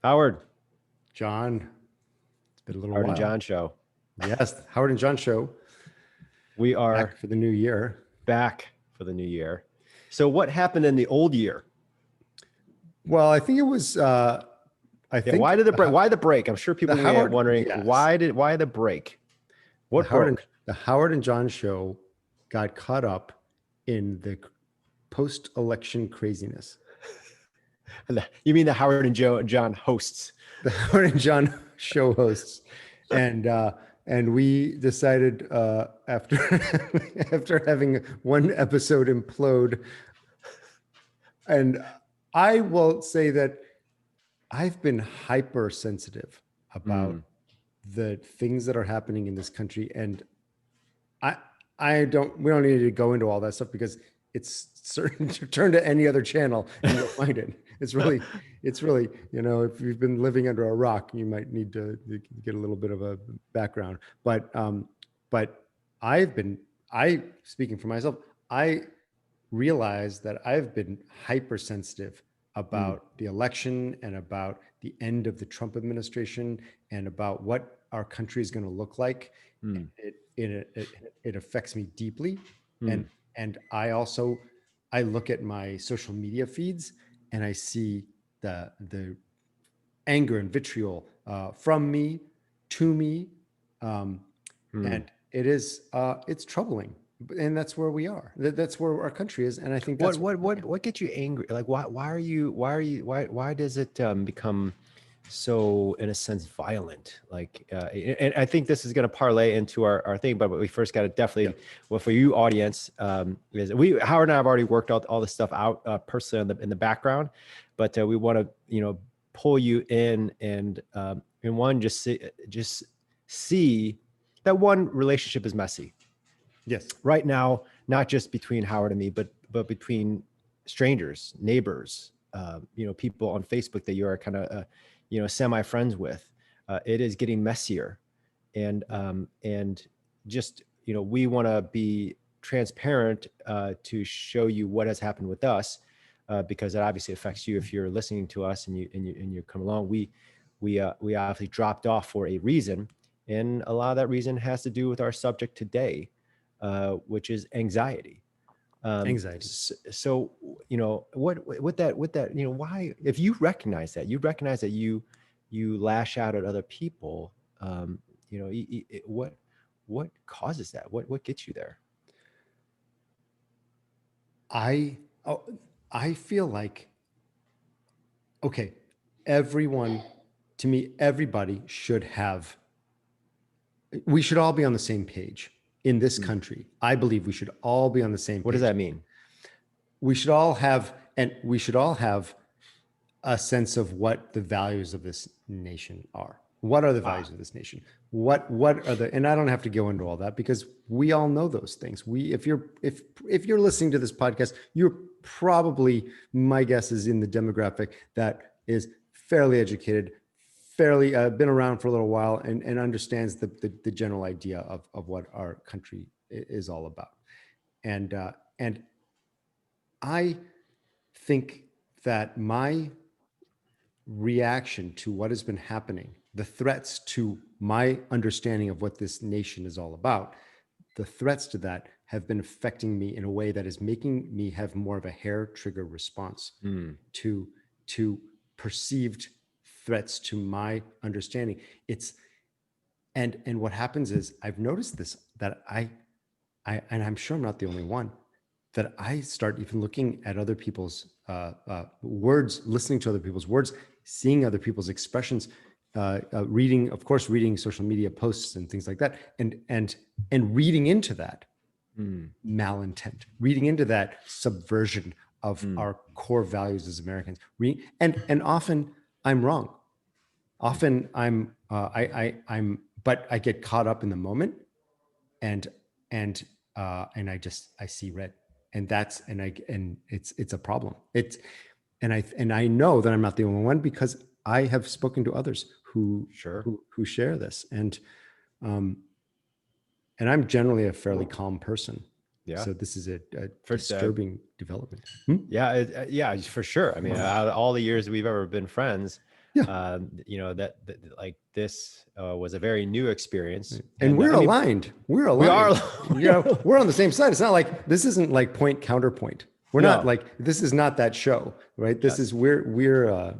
Howard, John, it's been a little Howard and while. John show. Yes, Howard and John show We are back for the new year. back for the new year. So what happened in the old year? Well, I think it was. I Yeah, think why did the break? Why the break? I'm sure the people may be Howard. wondering Yes, why the break? the What Howard and broke? the Howard and John show got caught up in the post-election craziness. You mean the Howard and John hosts? The Howard and John show hosts, and we decided after after having one episode implode, and I will say that I've been hypersensitive about the things that are happening in this country, and I we don't need to go into all that stuff because it's certain to turn to any other channel and you'll find it. It's really, if you've been living under a rock, you might need to get a little bit of a background. But speaking for myself, I realize that I've been hypersensitive about the election and about the end of the Trump administration and about what our country is going to look like. It affects me deeply. And I look at my social media feeds and I see the anger and vitriol from me to me. And it's troubling. And that's where we are. That's where our country is. And I think that's what gets you angry? Like why does it become so, in a sense, violent? Like, and I think this is going to parlay into our thing, but we first got to definitely, well, for you audience, is Howard and I have already worked out all this stuff out personally in the background, but we want to, pull you in and one, just see that one relationship is messy. Yes. Right now, not just between Howard and me, but between strangers, neighbors, people on Facebook that you are kind of, semi-friends with. It is getting messier, and just we want to be transparent to show you what has happened with us, because it obviously affects you if you're listening to us and you come along. We obviously dropped off for a reason, and a lot of that reason has to do with our subject today, which is anxiety. Anxiety. So, with that, why, if you recognize that you lash out at other people, what causes that? What gets you there? I feel like, okay, everybody we should all be on the same page in this country. I believe we should all be on the same page. What does that mean? We should all have a sense of what the values of this nation are. What are the values of this nation? What are the, and I don't have to go into all that because we all know those things. If you're listening to this podcast, you're probably, my guess is, in the demographic that is fairly educated, fairly been around for a little while, and understands the general idea of what our country is all about. And I think that my reaction to what has been happening, the threats to my understanding of what this nation is all about, the threats to that have been affecting me in a way that is making me have more of a hair trigger response to perceived threats to my understanding. And what happens is, I've noticed this, that I and I'm sure I'm not the only one, that I start even looking at other people's words, listening to other people's words, seeing other people's expressions, reading social media posts and things like that, and reading into that malintent, reading into that subversion of our core values as Americans. And often I'm wrong. Often but I get caught up in the moment, and I see red. And it's a problem. And I know that I'm not the only one, because I have spoken to others who share this. And I'm generally a fairly calm person. Yeah. So this is a disturbing development. Yeah, for sure. I mean, out of all the years we've ever been friends, Yeah. That like this was a very new experience. And we're aligned. We're we are. aligned. We're on the same side. It's not like this isn't like point counterpoint. We're not like, this is not that show, right? This is we are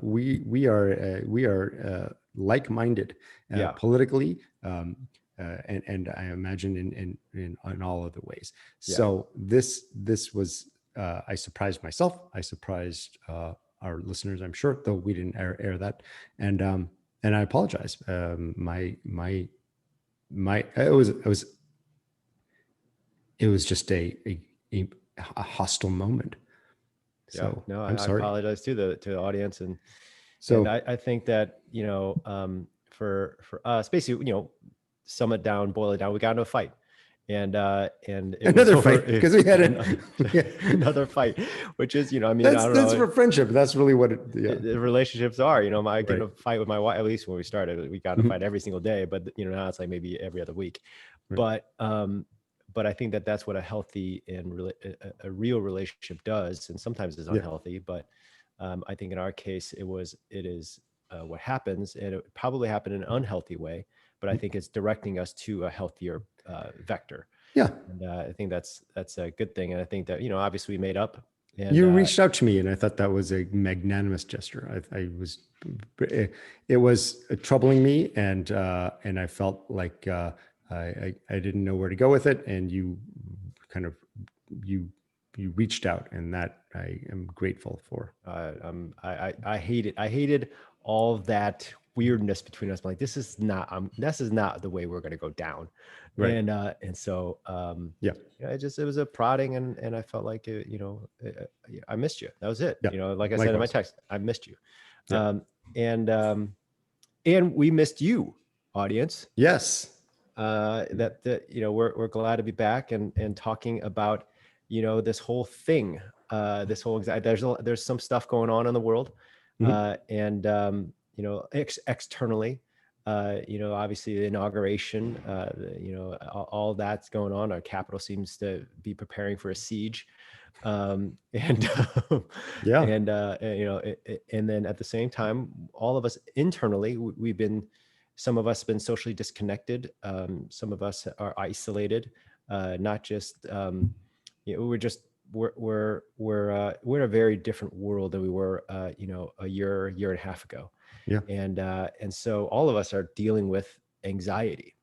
like-minded politically, and I imagine in all other ways. So this was I surprised myself. I surprised our listeners, I'm sure, though we didn't air that, and I apologize. It was just a hostile moment. So no, I'm sorry. I apologize to the audience, and so I think that for us, basically, sum it down, boil it down, we got into a fight. And it another was fight because we had another fight, which is, I don't that's know, for friendship. That's really what the relationships are. I get in a fight with my wife. At least when we started, we got in a fight every single day. But now it's like maybe every other week. Right. But I think that that's what a healthy and a real relationship does, and sometimes it's unhealthy. But I think in our case, it is what happens, and it probably happened in an unhealthy way. But I think it's directing us to a healthier vector. Yeah. And I think that's a good thing. And I think that, obviously we made up. And you reached out to me, and I thought that was a magnanimous gesture. It was troubling me, and I felt like I didn't know where to go with it. And you reached out, and that I am grateful for. I hated all of that weirdness between us. I'm like, this is not the way we're going to go down. Right. And so, it was a prodding, and I felt like, I missed you. That was it. Yeah. Like I said in my text, I missed you. Yeah. And we missed you, audience. Yes. We're glad to be back and talking about, this whole thing, this whole anxiety. There's some stuff going on in the world, and externally, obviously the inauguration, all that's going on. Our capital seems to be preparing for a siege, and then at the same time, all of us internally, some of us have been socially disconnected. Some of us are isolated, not just, we're in a very different world than we were, a year and a half ago. Yeah. And so all of us are dealing with anxiety.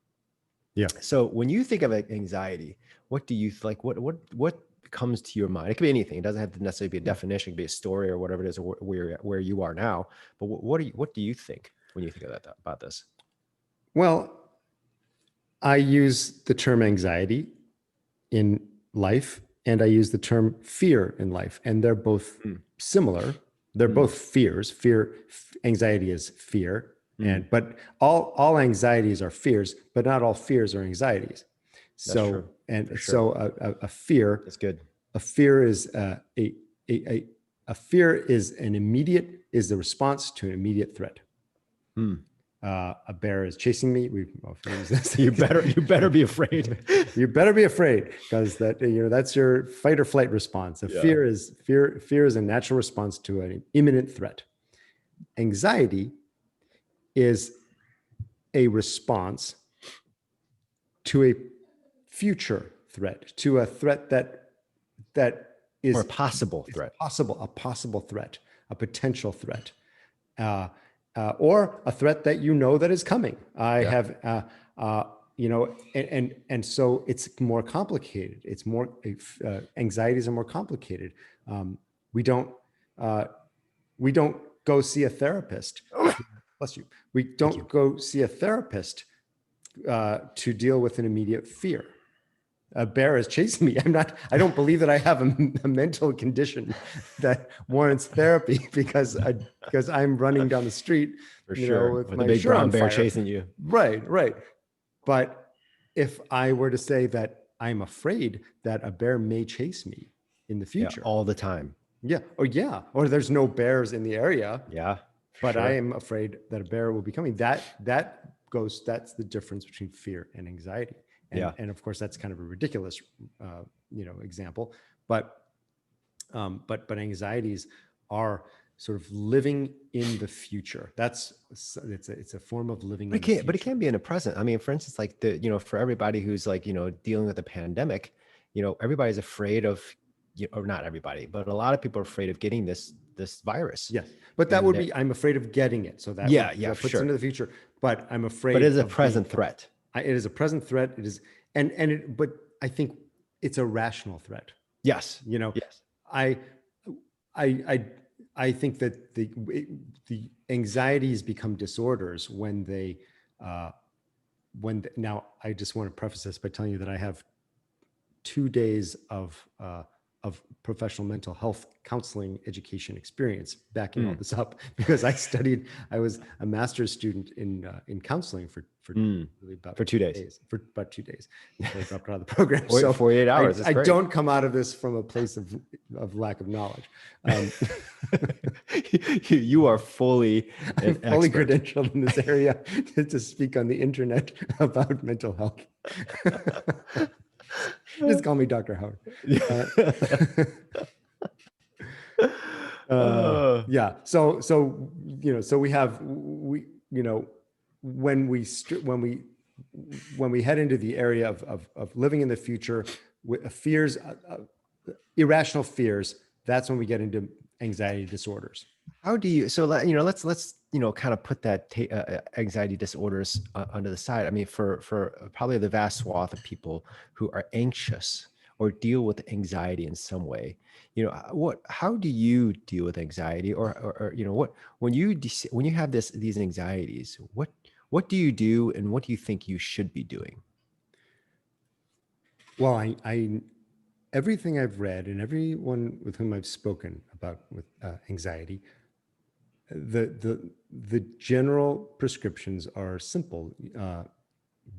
Yeah. So when you think of anxiety, what do you like? What comes to your mind? It could be anything. It doesn't have to necessarily be a definition. It could be a story or whatever it is, or where you are now. But what do you think when you think of about this? Well, I use the term anxiety in life, and I use the term fear in life, and they're both similar. They're both fears. Anxiety is fear, but all anxieties are fears, but not all fears are anxieties. So, true. And so a fear. That's good. A fear is a fear is the response to an immediate threat. A bear is chasing me. You better be afraid. You better be afraid, because that's your fight or flight response. Fear is a natural response to an imminent threat. Anxiety is a response to a future threat, to a threat that is or a possible threat, a possible threat, a potential threat. Or a threat that that is coming. And so it's more complicated. It's more anxieties are more complicated. We don't go see a therapist. Bless you. We don't go see a therapist to deal with an immediate fear. A bear is chasing me. I don't believe that I have a mental condition that warrants therapy because I'm running down the street with a big brown bear chasing you. Right. But if I were to say that I'm afraid that a bear may chase me in the future, all the time. Or there's no bears in the area. But I am afraid that a bear will be coming. That's the difference between fear and anxiety. And of course, that's kind of a ridiculous, example. But anxieties are sort of living in the future. It's a form of living in the future. But it can be in the present. I mean, for instance, like for everybody who's like, dealing with a pandemic, everybody's afraid of, or not everybody, but a lot of people are afraid of getting this virus. Yes, but that And would be, I'm afraid of getting it. So that for puts sure. into the future, but I'm afraid. But it is a of present threat. it is a present threat. It is, but I think it's a rational threat. Yes. Yes. I think that the anxieties become disorders when they, now I just want to preface this by telling you that I have 2 days of professional mental health counseling education experience backing all this up, because I was a master's student in counseling for really about 2 days. For about 2 days. I dropped out of the program. 48 hours. I don't come out of this from a place of lack of knowledge. You are fully credentialed in this area to speak on the internet about mental health. Just call me Dr. Howard. Yeah. So when we head into the area of living in the future with fears, irrational fears, that's when we get into anxiety disorders. How do you, so let's kind of put that anxiety disorders under the side. I mean, for probably the vast swath of people who are anxious or deal with anxiety in some way, how do you deal with anxiety, or when you have these anxieties, what do you do, and what do you think you should be doing? Well, I everything I've read and everyone with whom I've spoken about with anxiety, the general prescriptions are simple: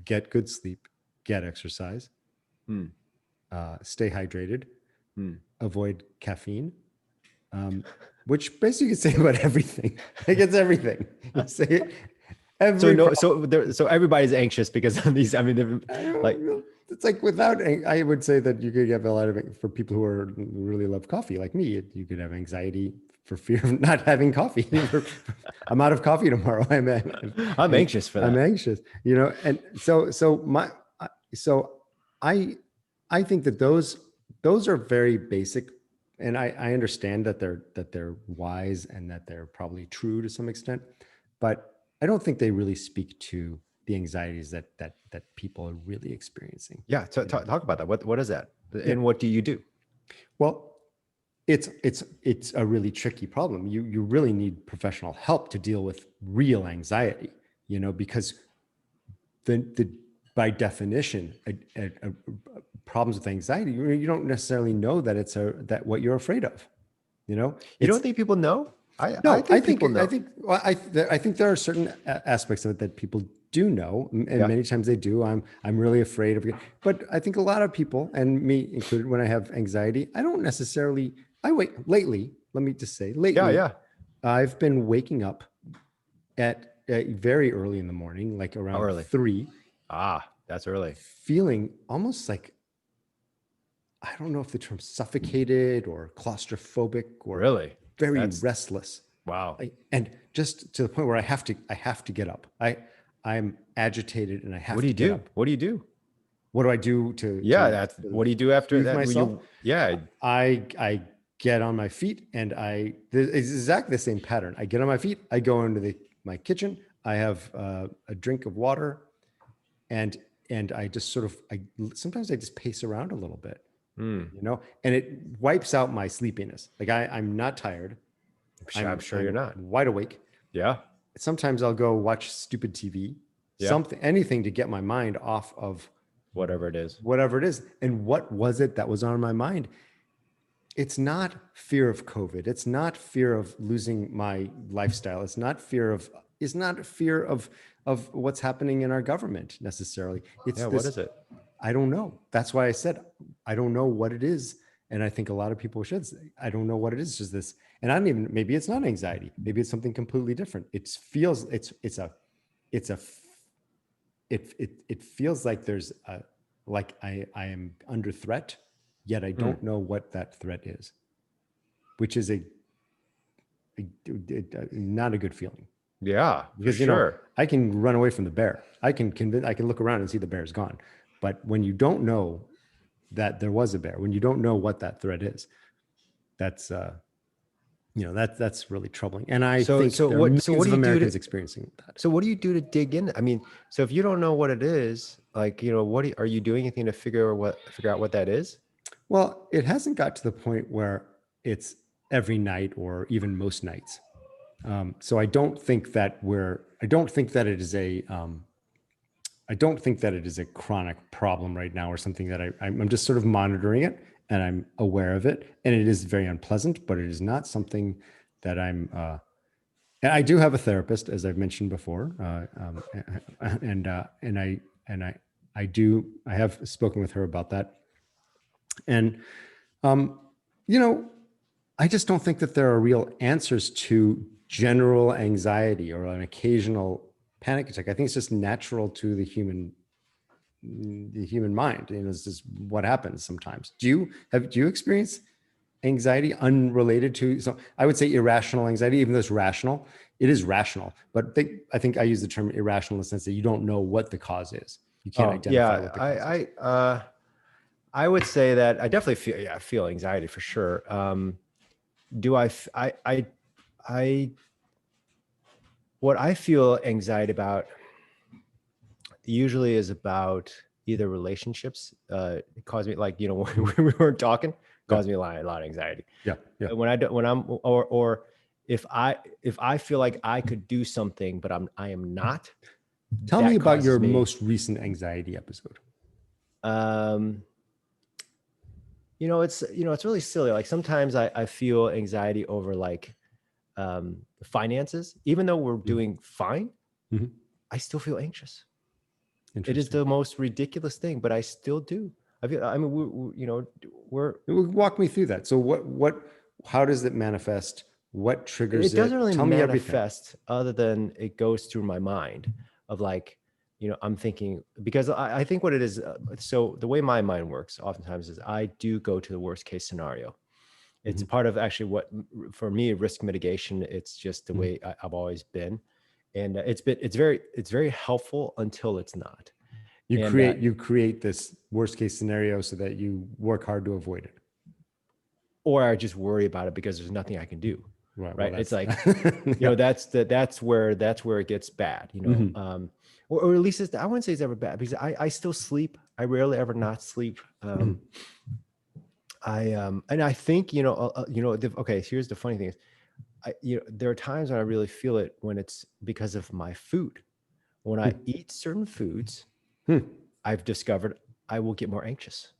get good sleep, get exercise, stay hydrated, avoid caffeine, which basically you say about everything. Like, it's everything. You say it. So everybody's anxious because of these. I mean, like, it's like I would say that you could have a lot of, for people who really love coffee like me, you could have anxiety for fear of not having coffee. I'm out of coffee tomorrow. I'm anxious for that. I'm anxious, and so I think that those are very basic, and I understand that they're wise and that they're probably true to some extent, but I don't think they really speak to the anxieties that people are really experiencing. Yeah, talk about that. What is that, and what do you do? Well, it's a really tricky problem. You really need professional help to deal with real anxiety, because by definition, problems with anxiety, you don't necessarily know that that what you're afraid of. You don't think people know? I think people know. I think there are certain aspects of it that people do know, and many times they do. I'm really afraid of it, but I think a lot of people, and me included, when I have anxiety, I don't necessarily. Lately, let me just say, I've been waking up at very early in the morning, like around 3. That's early. Feeling almost like, I don't know if the term suffocated or claustrophobic or very restless. Wow. And just to the point where I have to get up. I'm agitated and I have to get up. What do you do? What do I do to what do you do after that? Myself? I get on my feet, and it's exactly the same pattern. I get on my feet, I go into my kitchen, I have a drink of water, and I just sometimes I just pace around a little bit, and it wipes out my sleepiness. Like, I'm not tired. I'm sure you're not. Wide awake. Yeah. Sometimes I'll go watch stupid TV, anything to get my mind off of whatever it is. And what was it that was on my mind? It's not fear of COVID. It's not fear of losing my lifestyle. It's not fear of what's happening in our government necessarily. What is it? I don't know. That's why I said, I don't know what it is. And I think a lot of people should say, I don't know what it is. It's just this. And maybe it's not anxiety. Maybe it's something completely different. It feels like there's I am under threat, yet I don't know what that threat is, which is not a good feeling. Yeah, for Because, sure. I can run away from the bear. I can look around and see the bear's gone. But when you don't know that there was a bear, when you don't know what that threat is, that's, that's really troubling. And I So think so there are what so what millions do of you do to Americans experiencing that. so what do you do to dig in? I mean, so if you don't know what it is, like, are you doing anything to figure out what that is? Well, it hasn't got to the point where it's every night or even most nights. So I don't think that I don't think that it is a chronic problem right now or something that I'm just sort of monitoring it and I'm aware of it. And it is very unpleasant, but it is not something that and I do have a therapist, as I've mentioned before. I have spoken with her about that. And, um, you know, I just don't think that there are real answers to general anxiety or an occasional panic attack. I think it's just natural to the human mind. It's just what happens sometimes. Do you experience anxiety unrelated to? So I would say irrational anxiety, even though it's rational, it is rational. But I think I use the term irrational in the sense that you don't know what the cause is. You can't Oh, identify yeah. what the cause is. I would say that I definitely feel anxiety for sure. Do I f- I what I feel anxiety about usually is about either relationships. It caused me, like, when we weren't talking, Yeah, caused me a lot of anxiety. yeah, yeah. When I do, when I'm or if I feel like I could do something but I am not, Tell me that about causes your me. most recent anxiety episode. Um, it's really silly. Like sometimes I feel anxiety over, like, finances, even though we're Mhm. doing fine. Mhm. I still feel anxious. It is Interesting. the most ridiculous thing, but I still do. I mean, we're Walk me through that. So how does it manifest? What triggers it doesn't it? really Tell me everything. manifest other than it goes through my mind of, like, I'm thinking, because I think what it is. So the way my mind works oftentimes is I do go to the worst case scenario. It's Mhm. part of actually what, for me, risk mitigation. It's just the Mhm. way I've always been. And it's very helpful until it's not. And You create this worst case scenario so that you work hard to avoid it. or I just worry about it because there's nothing I can do. Right. Well, Right. It's that's like, yeah. that's where it gets bad, Mhm. or at least I wouldn't say it's ever bad, because I still sleep. I rarely ever not sleep. Mhm. And I think, okay, here's the funny thing is, there are times when I really feel it when it's because of my food. When I eat certain foods, Hmm. I've discovered I will get more anxious.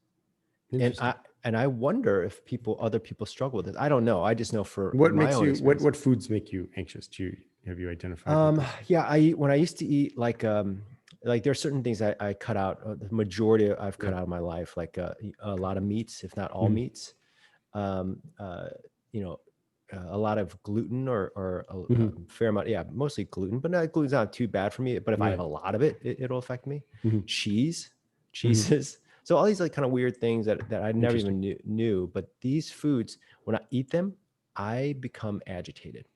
And I Interesting. and I wonder if other people struggle with this. I don't know. I just know for my own experience. What foods make you anxious? Have you identified what those? Yeah, when I used to eat, like there are certain things I cut out. The majority I've Yeah. cut out of my life, like a lot of meats, if not all Mhm. meats. Um, you know, a lot of gluten, or a Mhm. fair amount. Yeah, mostly gluten, but gluten's not too bad for me. But if I have Right. a lot of it, it'll affect me. Mhm. Cheese, Mhm. cheeses. So all these, like, kind of weird things that I never Interesting. even knew. But these foods, when I eat them, I become agitated.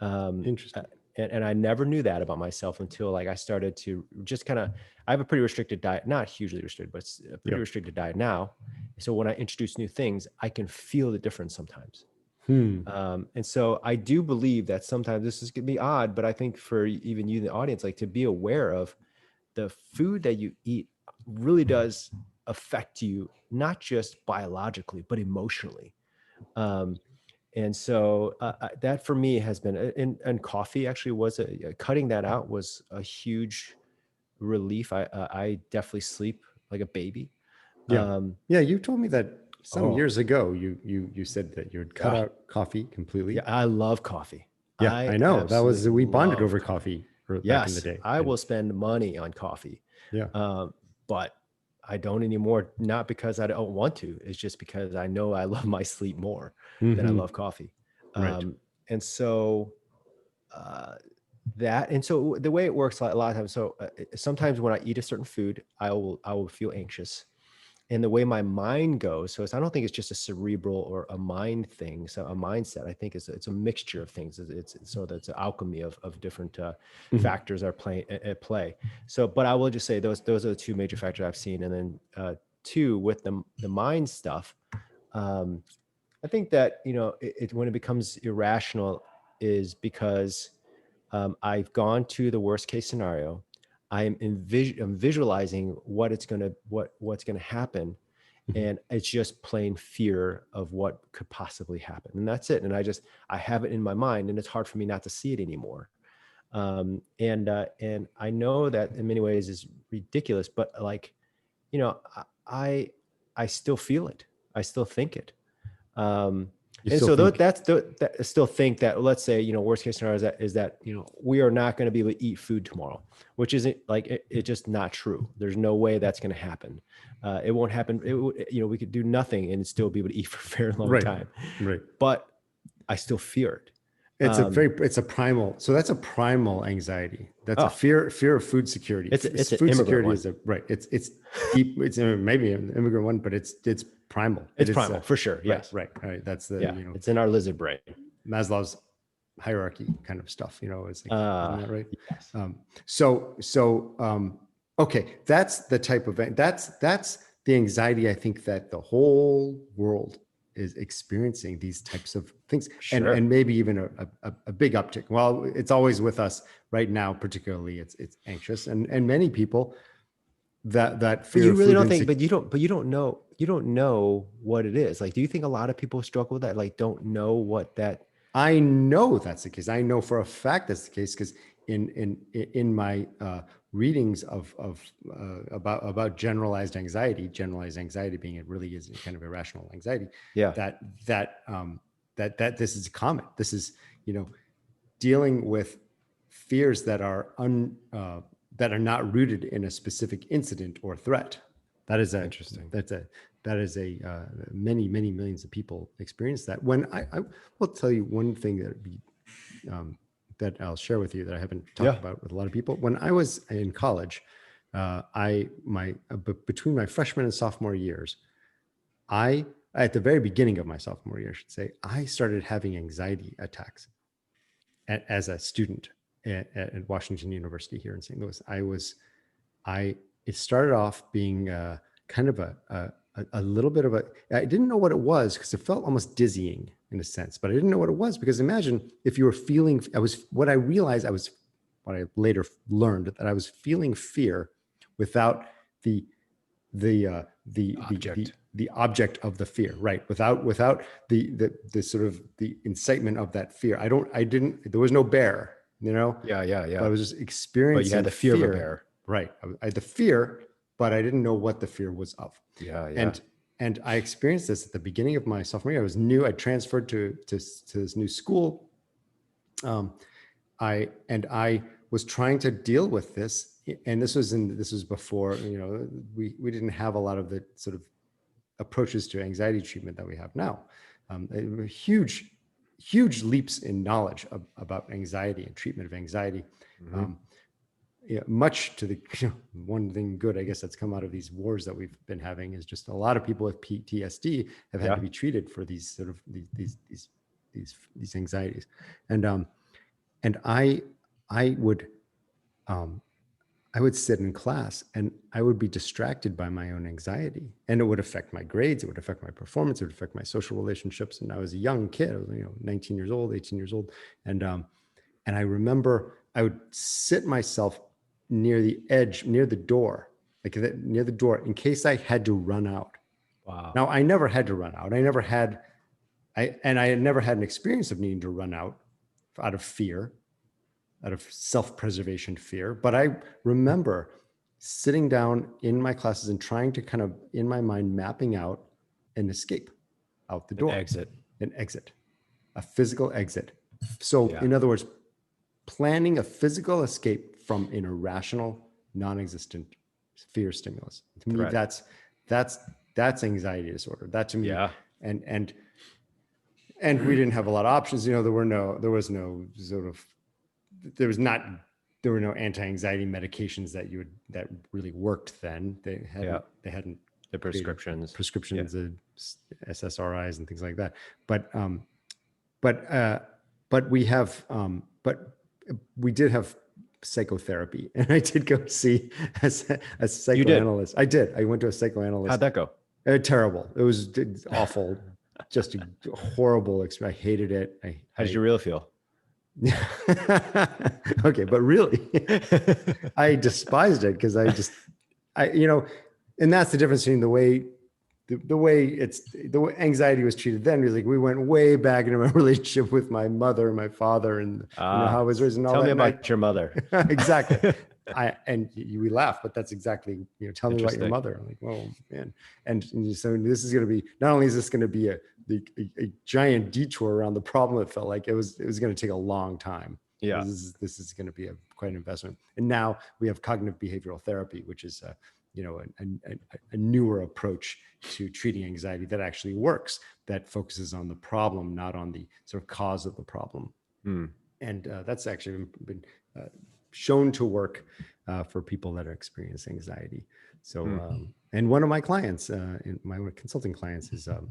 Um, uh, Interesting. and I never knew that about myself until, like, I started to just kind of. I have a pretty restricted diet, not hugely restricted, but it's a pretty Yep. restricted diet now. So when I introduce new things, I can feel the difference sometimes. Hmm. And so I do believe that sometimes this is going to be odd, but I think for even you, the audience, like, to be aware of the food that you eat really does affect you, not just biologically, but emotionally. Um, and so that for me has been, and coffee actually was cutting that out was a huge relief. I definitely sleep like a baby. Yeah. Um, Yeah. You told me that some oh, years ago. You said that you had cut yeah, out coffee completely. yeah, I love coffee. Yeah, I I know. That was absolutely we bonded love over coffee. coffee back in the Yes, day. I And will spend money on coffee, yeah. but I don't anymore. Not because I don't want to. It's just because I know I love my sleep more than I Hmm. love coffee. Right. And so uh, and so the way it works, a lot of times. So sometimes when I eat a certain food, I will feel anxious, the way my mind goes. So I don't think it's just a cerebral or a mind thing. So a mindset, I think it's a mixture of things. It's so that's an alchemy of different factors are at play. So, but I will just say those are the two major factors I've seen. And then two, with the mind stuff, I think that, when it becomes irrational is because I've gone to the worst case scenario. I'm visualizing what's going to happen. And it's just plain fear of what could possibly happen. And that's it. And I have it in my mind, and it's hard for me not to see it anymore. And I know that in many ways is ridiculous, but like, I still feel it. I still think it. And so I still think that, let's say, worst case scenario is that, we are not going to be able to eat food tomorrow, which isn't like, it's just not true. There's no way that's going to happen. It won't happen. We could do nothing and still be able to eat for a very long time. Right. But I still fear it. It's a primal. So that's a primal anxiety. That's a fear of food security. It's food an security one. It's deep. It's maybe an immigrant one, but it's primal. It's primal for sure. Yes. Right. That's the, it's in our lizard brain. Maslow's hierarchy kind of stuff, it's like, isn't that right? Yes. Okay. That's the type of, that's the anxiety. I think that the whole world is experiencing these types of things. Sure. and maybe even a big uptick. Well, it's always with us right now, particularly it's anxious and many people that fear. But you really don't think, but you don't know what it is. Like, do you think a lot of people struggle with that? Like, don't know what that. I know that's the case. I know for a fact that's the case, because in my readings about generalized anxiety being, it really is kind of irrational anxiety. Yeah. That this is common. This is, dealing with fears that are not rooted in a specific incident or threat. That is interesting. That is many millions of people experience that. When I will tell you one thing that I'll share with you that I haven't talked about with a lot of people. When I was in college, between my freshman and sophomore years, at the very beginning of my sophomore year, I should say, I started having anxiety attacks as a student at Washington University here in St. Louis. It started off being kind of a little bit of I didn't know what it was, because it felt almost dizzying in a sense, but I didn't know what it was, because imagine if you were feeling, what I later learned, that I was feeling fear without the object of the fear, right? Without the sort of the incitement of that fear. There was no bear, Yeah. But I was just experiencing. But you had the fear of a bear. Right. I had the fear, but I didn't know what the fear was of. Yeah. And I experienced this at the beginning of my sophomore year. I was new. I transferred to this new school. I was trying to deal with this, and this was before, we didn't have a lot of the sort of approaches to anxiety treatment that we have now. Huge leaps in knowledge about anxiety and treatment of anxiety. Mm-hmm. Much to the one thing good, I guess, that's come out of these wars that we've been having is just a lot of people with PTSD have had to be treated for these sort of these anxieties. And I would sit in class and I would be distracted by my own anxiety, and it would affect my grades. It would affect my performance. It would affect my social relationships. And I was a young kid, I was, 19 years old, 18 years old. And I remember I would sit myself near the edge, near the door, near the door, in case I had to run out. Wow. Now, I never had to run out. I had never had an experience of needing to run out of fear, out of self-preservation fear. But I remember sitting down in my classes and trying to kind of, in my mind, mapping out an escape out the door. An exit, a physical exit. So in other words, planning a physical escape from an irrational, non-existent fear stimulus. To me, that's anxiety disorder. That to me, and we didn't have a lot of options. There were no anti-anxiety medications that really worked then. They hadn't The prescriptions. prescriptions, the SSRIs and things like that. But we did have psychotherapy, and I did go see a psychoanalyst. I did. I went to a psychoanalyst. How'd that go? Terrible. It was awful. Just a horrible experience. I hated it. How did you really feel? Okay, but really, I despised it because and that's the difference between the way anxiety was treated then. Because we went way back into my relationship with my mother and my father, and how I was raised. And all tell that. me about your mother. Exactly. We laugh, but that's exactly, tell me about your mother. I'm like, oh man. And so this is going to be, not only is this going to be a giant detour around the problem, it felt like it was going to take a long time. Yeah. This is going to be quite an investment. And now we have cognitive behavioral therapy, which is a newer approach to treating anxiety that actually works, that focuses on the problem, not on the sort of cause of the problem. And that's actually been shown to work for people that are experiencing anxiety. So, and one of my clients, in my consulting clients, is a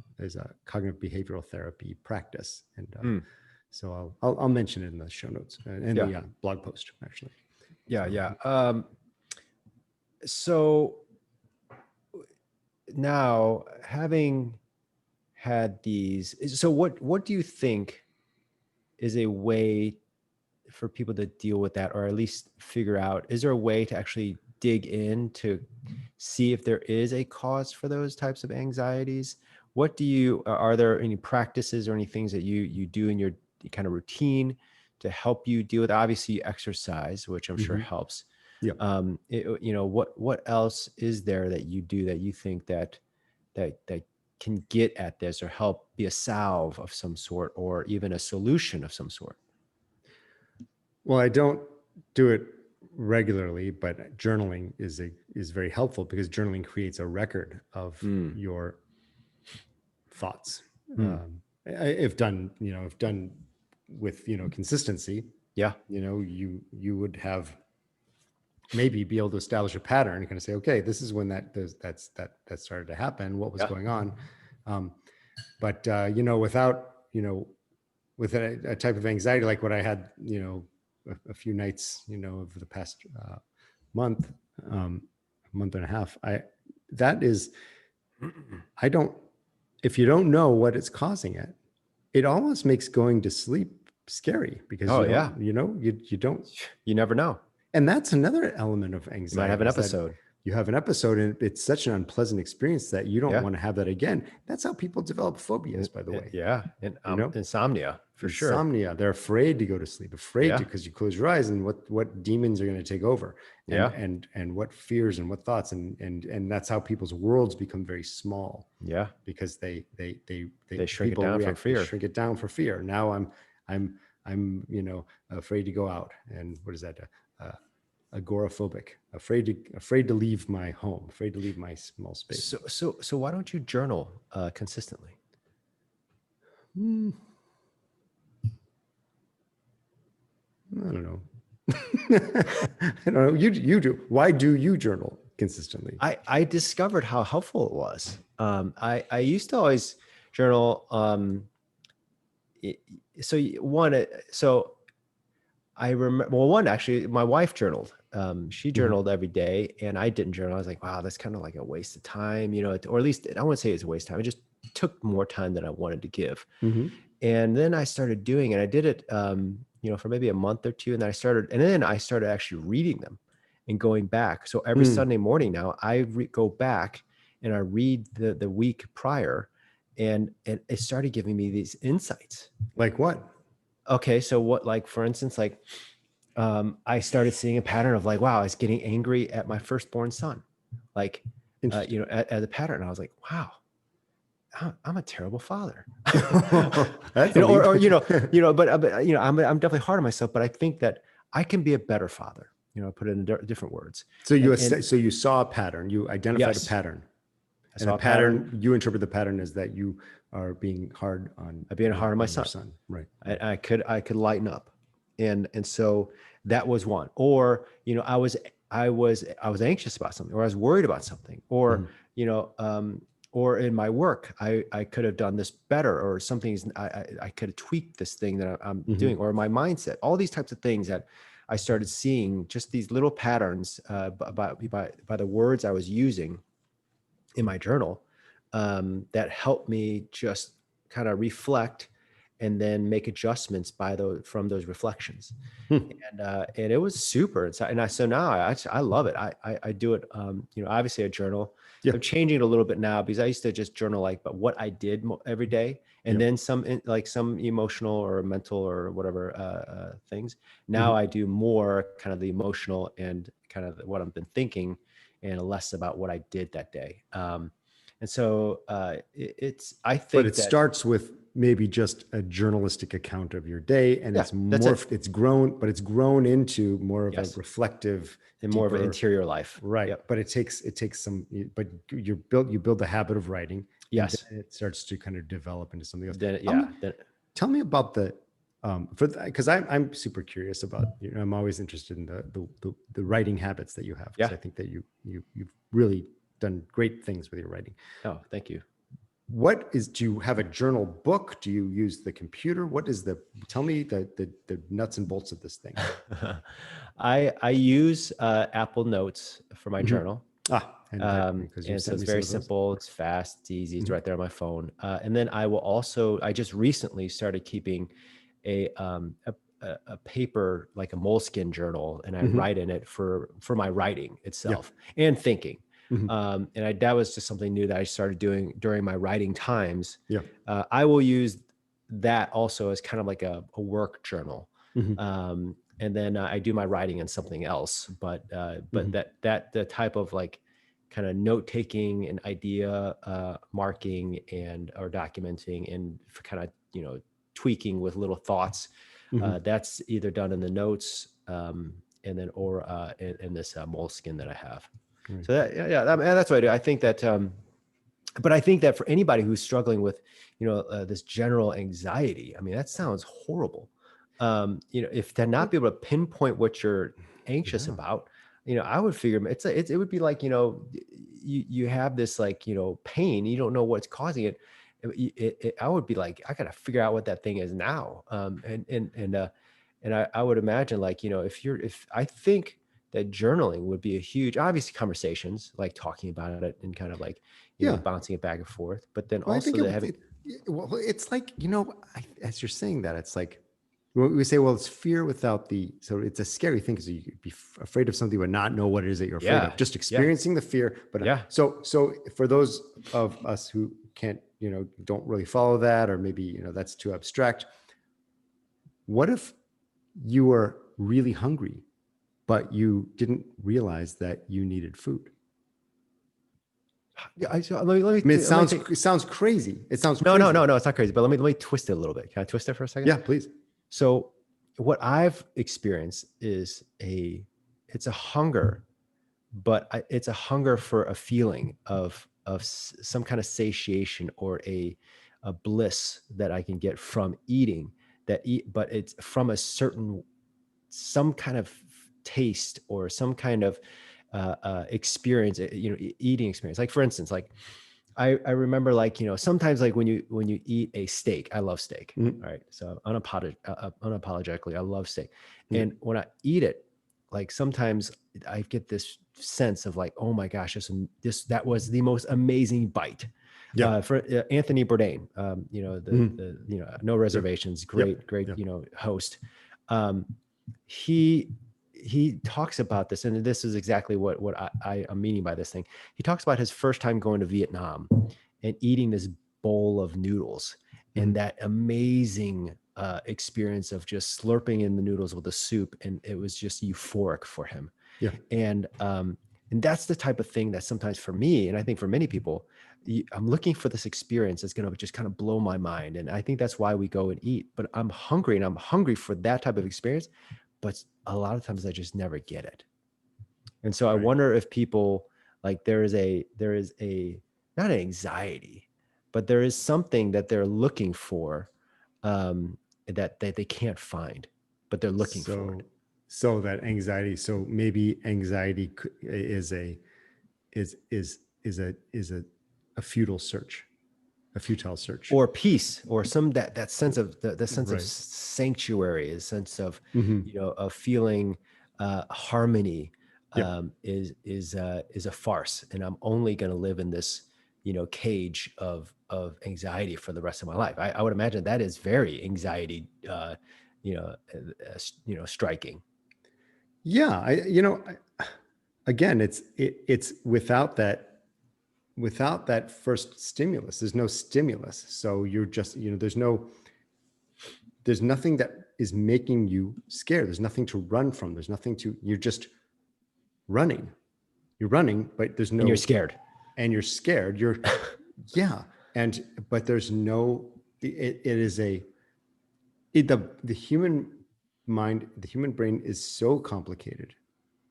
cognitive behavioral therapy practice, and so I'll mention it in the show notes and the blog post actually. So now, having had these, so what do you think is a way for people to deal with that, or at least figure out, is there a way to actually dig in to see if there is a cause for those types of anxieties? Are there any practices or any things that you do in your kind of routine to help you deal with? Obviously exercise, which I'm sure helps. Yeah. What else is there that you do that you think that can get at this, or help be a salve of some sort, or even a solution of some sort? Well, I don't do it regularly, but journaling is very helpful, because journaling creates a record of your thoughts. If done with consistency, you would have maybe be able to establish a pattern and kind of say, okay, this is when that started to happen. What was going on? But without with a type of anxiety like what I had, a few nights, over the past month and a half, if you don't know what is causing it, it almost makes going to sleep scary, because you never know. And that's another element of anxiety. You might have an episode. You have an episode, and it's such an unpleasant experience that you don't want to have that again. That's how people develop phobias, by the way. Yeah. And insomnia, for sure. Insomnia. They're afraid to go to sleep, because you close your eyes, and what demons are going to take over, and what fears and what thoughts, and that's how people's worlds become very small. Yeah. Because they shrink it down for fear. They shrink it down for fear. Now I'm afraid to go out, and what is that? Agoraphobic, afraid to leave my home, afraid to leave my small space. So why don't you journal consistently? I don't know. I don't know. You do. Why do you journal consistently? I discovered how helpful it was. I used to always journal. I remember, one, actually, my wife journaled. She journaled every day, and I didn't journal. I was like, wow, that's kind of like a waste of time, or at least I wouldn't say it's a waste of time. It just took more time than I wanted to give. And then I started doing it. I did it, for maybe a month or two. And then I started actually reading them and going back. So every Sunday morning now, I go back and I read the week prior, and it started giving me these insights. Like what? Okay. So what, like, for instance, I started seeing a pattern of wow, I was getting angry at my firstborn son, at the pattern. And I was like, wow, I'm a terrible father. But I'm definitely hard on myself, but I think that I can be a better father, put it in different words. So you saw a pattern, you identified a pattern. And a pattern, you interpret the pattern as that you are being hard on. Being hard on my son. Right. I could lighten up. And so that was one. Or, I I was anxious about something, or I was worried about something, or, Mhm. you know, or in my work, I could have done this better, or something's, I could have tweaked this thing that I'm doing, Mhm. or my mindset, all these types of things that I started seeing, just these little patterns, by the words I was using in my journal, that helped me just kind of reflect and then make adjustments from those reflections. Hmm. And it was super. So now I love it. I do it. Obviously I journal. Yeah. I'm changing it a little bit now, because I used to just journal like, but what I did every day, and Yeah. then like some emotional or mental or whatever things. Now Mhm. I do more kind of the emotional and kind of what I've been thinking, and less about what I did that day. And so I But think it that, starts with maybe just a journalistic account of your day, and yeah, it's that's it. morphed, it's grown into more of a Yes. reflective, And more of an deeper, interior life. right. Yep. But it takes some, but you build the habit of writing, and Yes. then it starts to kind of develop into something else. Then, Tell me, yeah. Then, tell me about the, because I'm super curious about, I'm always interested in the writing habits that you have, because yeah. I think that you've really done great things with your writing. Oh, thank you. Do you have a journal book? Do you use the computer? Tell me the nuts and bolts of this thing. I use Apple Notes for my Mhm. journal. And because you And so sent it's me some very of those. simple, it's fast, it's easy, it's Mhm. right there on my phone. And then I just recently started keeping a, um, a, a paper, like a moleskin journal, and I Mhm. write in it for my writing Yeah. itself and thinking. Mhm. That was just something new that I started doing during my writing times. Yeah. I will use that also as kind of like a work journal. Mhm. And then I do my writing in something else, but Mhm. that the type of like kind of note taking and idea marking and or documenting and for kind of tweaking with little thoughts, Mhm. that's either done in the notes, and then or in this moleskin that I have. Right. So that's what I do. I think that, but I think that for anybody who's struggling with, this general anxiety, I mean, that sounds horrible. If to not Well, be able to pinpoint what you're anxious yeah. about, I would figure it would be like, you have this like, pain, you don't know what's causing it. I would be like, I got to figure out what that thing is now. And I would imagine like, if I think that journaling would be a huge, obviously conversations, like talking about it and kind of like, Yeah. bouncing it back and forth, but then Well, I also think the having, well, it's like, as you're saying that, it's like, we say, well, it's fear without so it's a scary thing, because you could be afraid of something but not know what it is that you're afraid yeah, of. Just yeah, experiencing the fear. But yeah. so for those of us who can't, don't really follow that, or maybe, that's too abstract. What if you were really hungry, but you didn't realize that you needed food? Yeah, let me I mean, let me think. it sounds crazy. It sounds No, no, crazy. no, no, it's not crazy, but let me twist it a little bit. Can I twist it for a second? Yeah, please. So what I've experienced is it's a hunger, but it's a hunger for a feeling of some kind of satiation, or a bliss that I can get from eating, but it's from some kind of taste, or some kind of experience, eating experience. Like for instance, like I remember, like, sometimes like when you eat a steak, I love steak. Mhm. All right. So unapologetically, I love steak. Yeah. And when I eat it, like sometimes I get this sense of like, oh my gosh, that was the most amazing bite. Yeah. For Anthony Bourdain, Mhm. No Yeah. Reservations, Yep. great, Yeah. host. Um, he he talks about this, and this is exactly what I am meaning by this thing. He talks about his first time going to Vietnam and eating this bowl of noodles, and Mhm. that amazing experience of just slurping in the noodles with the soup, and it was just euphoric for him. Yeah. And that's the type of thing that sometimes for me, and I think for many people, I'm looking for this experience that's going to just kind of blow my mind. And I think that's why we go and eat. But I'm hungry, and I'm hungry for that type of experience. But a lot of times I just never get it. And so I Right. wonder if people, like, there is a not an anxiety, but there is something that they're looking for, that they can't find, but they're looking for So, it. So that anxiety, so maybe anxiety is a futile search, a futile search. Or peace, or some that sense of the sense of Right. sanctuary, a sense of, Hmm. of feeling harmony, Yep. is a farce, and I'm only going to live in this, cage of anxiety for the rest of my life. I would imagine that is very anxiety, striking. Yeah. Again, it's without that first stimulus, there's no stimulus. So you're just, there's nothing that is making you scared. There's nothing to run from. You're just running. You're running, but there's And you're no, scared. and you're scared. Yeah. But there's no, the human mind, the human brain is so complicated.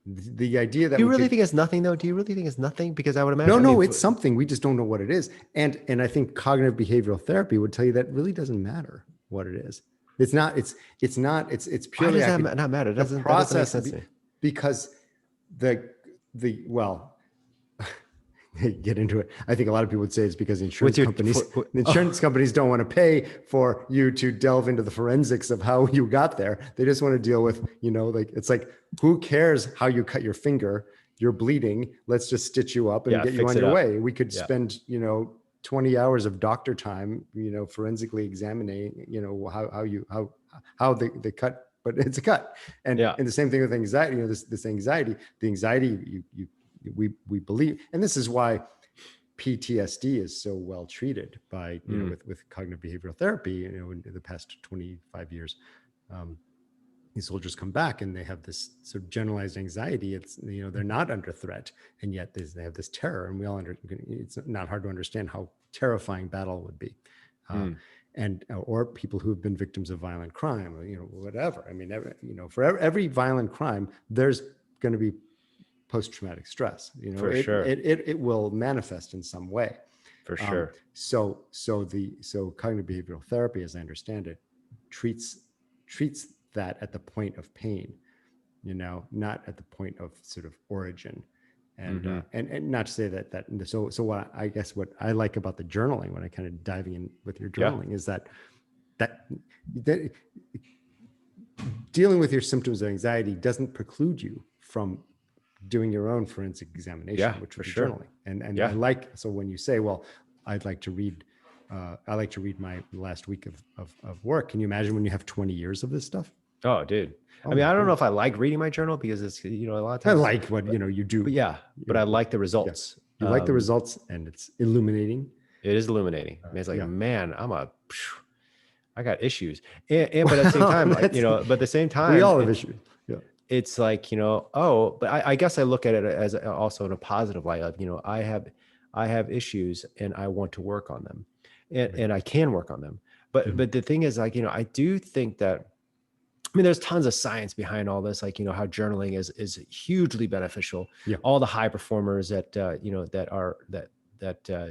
The idea that Do you we really could, think it's nothing, though? Do you really think it's nothing? Because I would no, imagine, no, it's something. We just don't know what it is. And I think cognitive behavioral therapy would tell you that really doesn't matter what it is. It's not, it's why purely does that not matter? the That doesn't make process sense to me. because well, get into it. I think a lot of people would say it's because insurance companies don't want to pay for you to delve into the forensics of how you got there. They just want to deal with, it's like, who cares how you cut your finger? You're bleeding. Let's just stitch you up and get you on your way. We could spend, 20 hours of doctor time, forensically examining, how they cut, but it's a cut. And the same thing with anxiety, this anxiety, the anxiety we believe, and this is why PTSD is so well treated by, with cognitive behavioral therapy, in the past 25 years. These soldiers come back and they have this sort of generalized anxiety. It's, they're not under threat, and yet they have this terror, and it's not hard to understand how terrifying battle would be. Or people who have been victims of violent crime, whatever. I mean, for every violent crime, there's going to be post-traumatic stress. For sure. It will manifest in some way. For sure. So cognitive behavioral therapy, as I understand it, treats that at the point of pain, not at the point of sort of origin. And and not to say that so what I guess what I like about the journaling, when I kind of diving in with your journaling, is that dealing with your symptoms of anxiety doesn't preclude you from doing your own forensic examination, which would be journaling. And I like, so when you say, well, I like to read my last week of work. Can you imagine when you have 20 years of this stuff? Oh, dude. I mean, I don't know if I like reading my journal, because it's, a lot of times I like what, you do. But I like the results. You like the results, and it's illuminating. It is illuminating. I mean, it's like, man, I got issues. But at the same time, but at the same time, we all have issues. Yeah. It's like, but I guess I look at it as also in a positive light of, I have issues and I want to work on them, and I can work on them. But the thing is, like, I do think that, I mean, there's tons of science behind all this, like, how journaling is hugely beneficial. Yeah. All the high performers that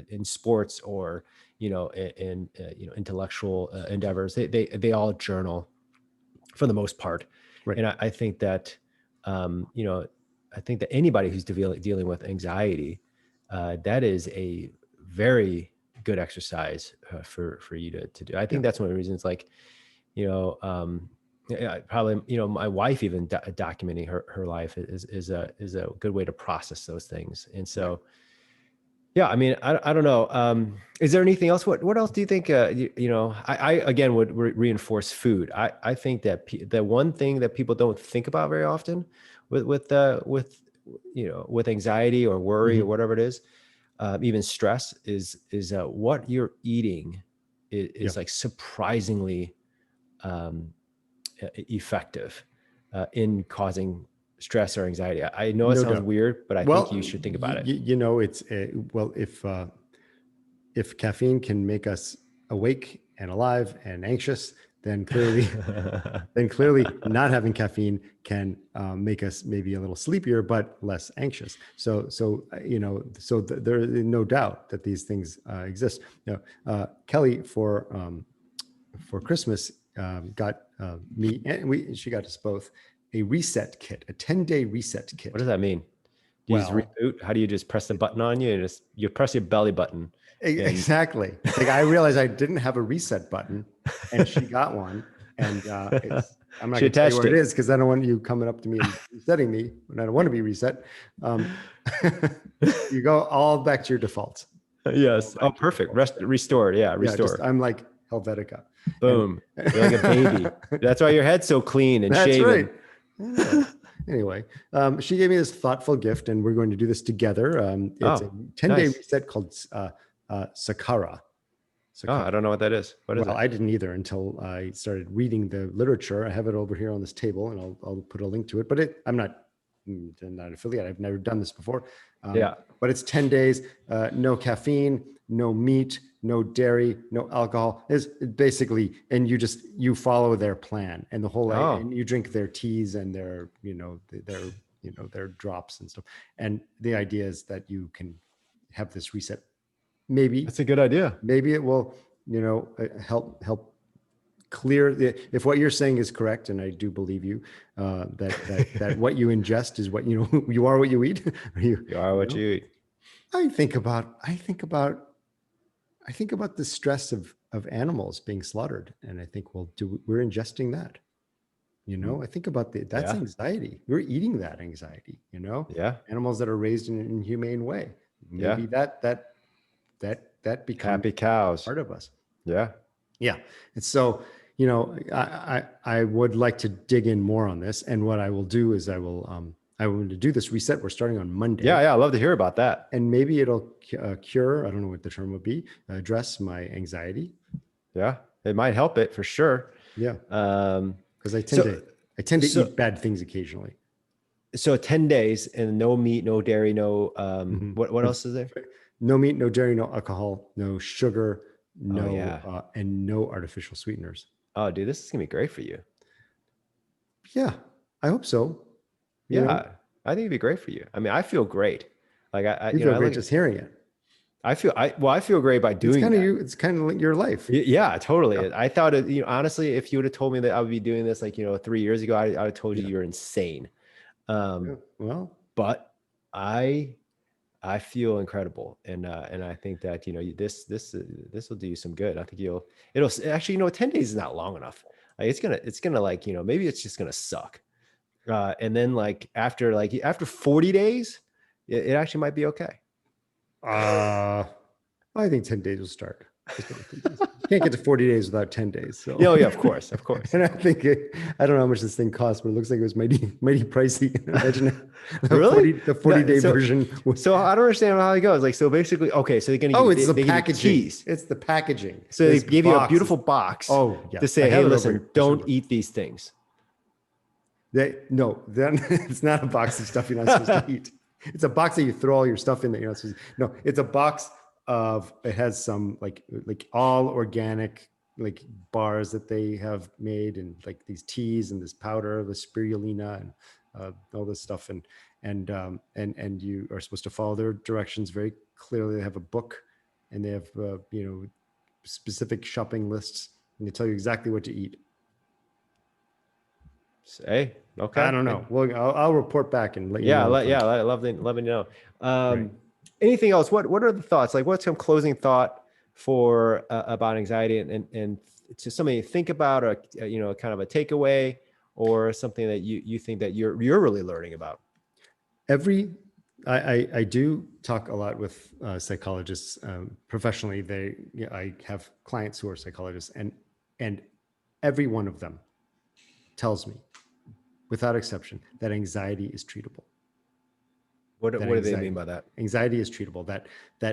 in sports, or, in intellectual endeavors, they all journal for the most part. Right. And I think that, I think that anybody who's dealing with anxiety, that is a very good exercise for you to do. I think that's one of the reasons, like, probably, my wife even documenting her life is a good way to process those things. And so, yeah, I mean, I don't know. Is there anything else? What else do you think? I again would reinforce food. I think that the one thing that people don't think about very often with anxiety or worry or whatever it is, even stress, is what you're eating is like surprisingly effective in causing stress or anxiety. I know it sounds weird, but I think you should think about it. It's if caffeine can make us awake and alive and anxious, then clearly not having caffeine can make us maybe a little sleepier but less anxious. So there is no doubt that these things exist. Kelly, for Christmas, got me, and she got us both a reset kit, a 10-day reset kit. What does that mean? Do you just Well, reboot? How do you just press the button on you and you press your belly button? And exactly. Like I realized I didn't have a reset button, and she got one, and I'm not she going to tell you attached where it it. is because I don't want you coming up to me and resetting me when I don't want to be reset. You go all back to your defaults. Yes. Oh, perfect. Restored. Yeah. Restore. I'm like Helvetica. Boom. You're like a baby. That's why your head's so clean and That's shaven. right. Yeah. Anyway, she gave me this thoughtful gift, and we're going to do this together. It's a 10-day nice. reset called Sakara. Oh, I don't know what that is. What is Well, it? I didn't either until I started reading the literature. I have it over here on this table, and I'll put a link to it. But I'm not an affiliate. I've never done this before. Yeah. But it's 10 days, no caffeine, no meat, no dairy, no alcohol. It's basically, and you follow their plan, and the whole, and you drink their teas and their their drops and stuff. And the idea is that you can have this reset. Maybe That's a good idea. Maybe it will, help clear if what you're saying is correct, and I do believe you, that what you ingest is what you are what you eat. You are what you eat. I think about the stress of animals being slaughtered, and I think, well, we're ingesting that. I think about that's anxiety. We're eating that anxiety. Yeah. Animals that are raised in an inhumane way. Maybe that becomes happy cows, part of us. Yeah. And so, I would like to dig in more on this. And what I will do is I will do this reset. We're starting on Monday. Yeah. I love to hear about that. And maybe it'll cure, I don't know what the term would be, address my anxiety. Yeah. It might help it for sure. Yeah. Because I tend to eat bad things occasionally. So 10 days and no meat, no dairy, no, what else is there? No meat, no dairy, no alcohol, no sugar, and no artificial sweeteners. Oh, dude, this is gonna be great for you. Yeah, I hope so. I think it'd be great for you. I mean, I feel great. Like I feel great just hearing it. I feel great by doing it. It's kind of like your life. Yeah, totally. Yeah. I thought honestly, if you would have told me that I would be doing this 3 years ago, I would have told you you're insane. Well, but I feel incredible, and I think that this will do you some good. I think it'll actually 10 days is not long enough. Like it's gonna maybe it's just gonna suck, and then after 40 days, it actually might be okay. I think 10 days will start. You can't get to 40 days without 10 days. So. Yeah, of course. And I think I don't know how much this thing costs, but it looks like it was mighty pricey. Imagine really the 40-day version. So I don't understand how it goes. So basically, okay, so they're gonna it's the packaging. It's the packaging. So they give you a beautiful box. To say, hey, listen, don't eat these things. Then it's not a box of stuff you're not supposed to eat. It's a box that you throw all your stuff in that you're not supposed to. No, it's a box of, it has some like all organic bars that they have made, and these teas and this powder, the spirulina and all this stuff, and you are supposed to follow their directions very clearly. They have a book, and they have specific shopping lists, and they tell you exactly what to eat. Hey, okay. I don't know. Well, I'll report back and let you know. Let me know. Right. Anything else? What are the thoughts? What's some closing thought for about anxiety and to somebody to think about, or kind of a takeaway, or something that you think that you're really learning about? I do talk a lot with psychologists professionally. I have clients who are psychologists, and every one of them tells me, without exception, that anxiety is treatable. What do they mean by that? Anxiety is treatable. That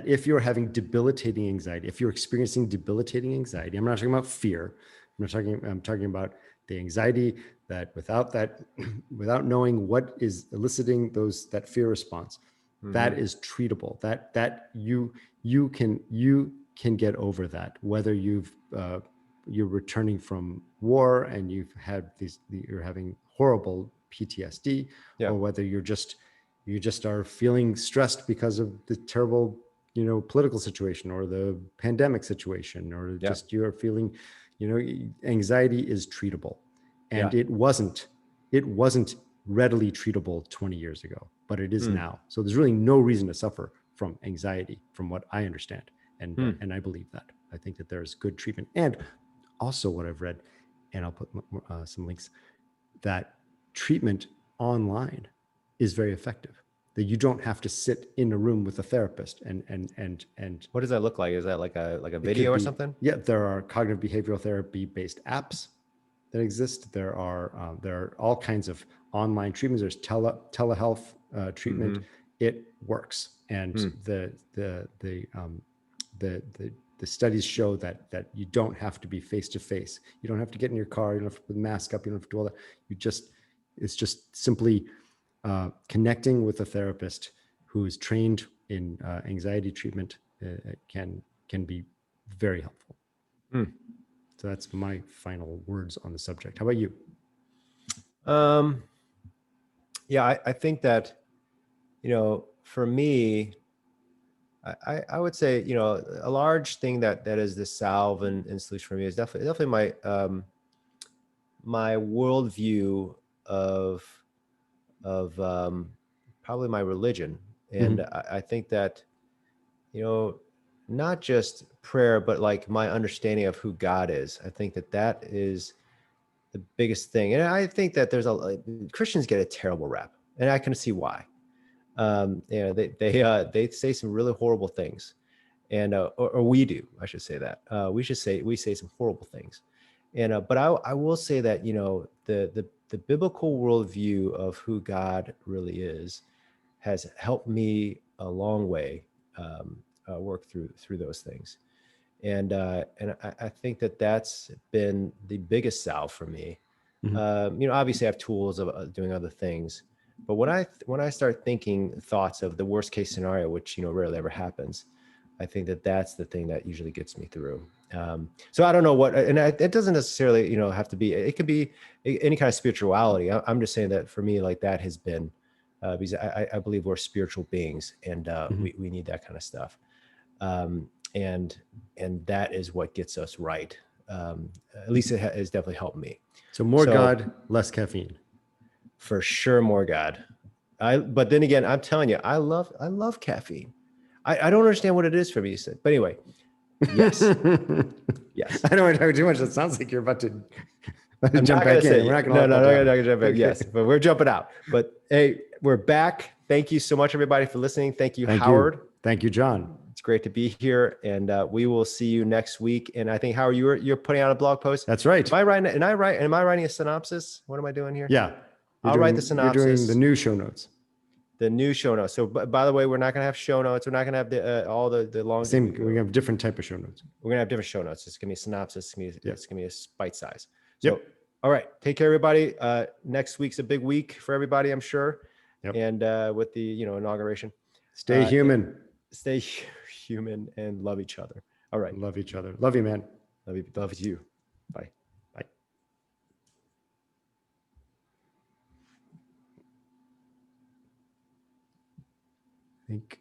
if you're having debilitating anxiety, if you're experiencing debilitating anxiety, I'm not talking about fear. I'm talking about the anxiety that without knowing what is eliciting that fear response, that is treatable. That you can get over that, whether you're returning from war and you're having horrible PTSD, or whether you just are feeling stressed because of the terrible, political situation or the pandemic situation, or just you're feeling, anxiety is treatable. And it wasn't it wasn't readily treatable 20 years ago, but it is Hmm. now. So there's really no reason to suffer from anxiety, from what I understand. Hmm. And I believe that. I think that there's good treatment. And also what I've read, and I'll put some links, that treatment online is very effective. That you don't have to sit in a room with a therapist and What does that look like? Is that like a it could video or be, something? yeah, there are cognitive behavioral therapy based apps that exist. There are all kinds of online treatments. There's telehealth treatment. Mm-hmm. It works, and Hmm. the studies show that you don't have to be face to face. You don't have to get in your car. You don't have to put the mask up. You don't have to do all that. It's just simply connecting with a therapist who is trained in anxiety treatment can be very helpful. Hmm. So that's my final words on the subject. How about you? Yeah, I think that, for me, I would say, a large thing that is the salve and solution for me is definitely my worldview of probably my religion. And Mm-hmm. I think that, not just prayer, but like my understanding of who God is. I think that is the biggest thing. And I think that Christians get a terrible rap, and I can see why. They say some really horrible things, and or we do, I should say that. We say some horrible things, and but I will say that, the biblical worldview of who God really is has helped me a long way, work through those things. And I think that that's been the biggest salve for me. Mm-hmm. Obviously I have tools of doing other things, but when I start thinking thoughts of the worst case scenario, which rarely ever happens, I think that that's the thing that usually gets me through. So I don't know what, and it doesn't necessarily have to be. It could be any kind of spirituality. I'm just saying that for me, like, that has been, because I believe we're spiritual beings, and Mm-hmm. we need that kind of stuff. And that is what gets us right. At least it has definitely helped me. So more So God, less caffeine. for sure, more God. But then again, I'm telling you, I love caffeine. I don't understand what it is for me. But anyway, yes, yes. I don't want to talk too much. It sounds like you're about to I'm jump not gonna back in. say We're not going no, to no, let no, that no, down. no, jump back. Okay. Yes, but we're jumping out. But hey, we're back. Thank you so much, everybody, for listening. Thank you, Thank Howard. you. Thank you, John. It's great to be here, and we will see you next week. And I think, Howard, you're putting out a blog post. That's right. Am I writing a synopsis? What am I doing here? Yeah. I'll write the You're doing synopsis. the new show notes. The new show notes. So, by the way, we're not going to have show notes. We're not going to have all the long. Same. We have different type of show notes. We're going to have different show notes. It's going to be a synopsis. It's going to be a bite size. So, Yep. All right. Take care, everybody. Next week's a big week for everybody, I'm sure. Yep. And with the inauguration. Stay human. Stay human and love each other. All right. Love each other. Love you, man. Love you. Bye. Bye. I think.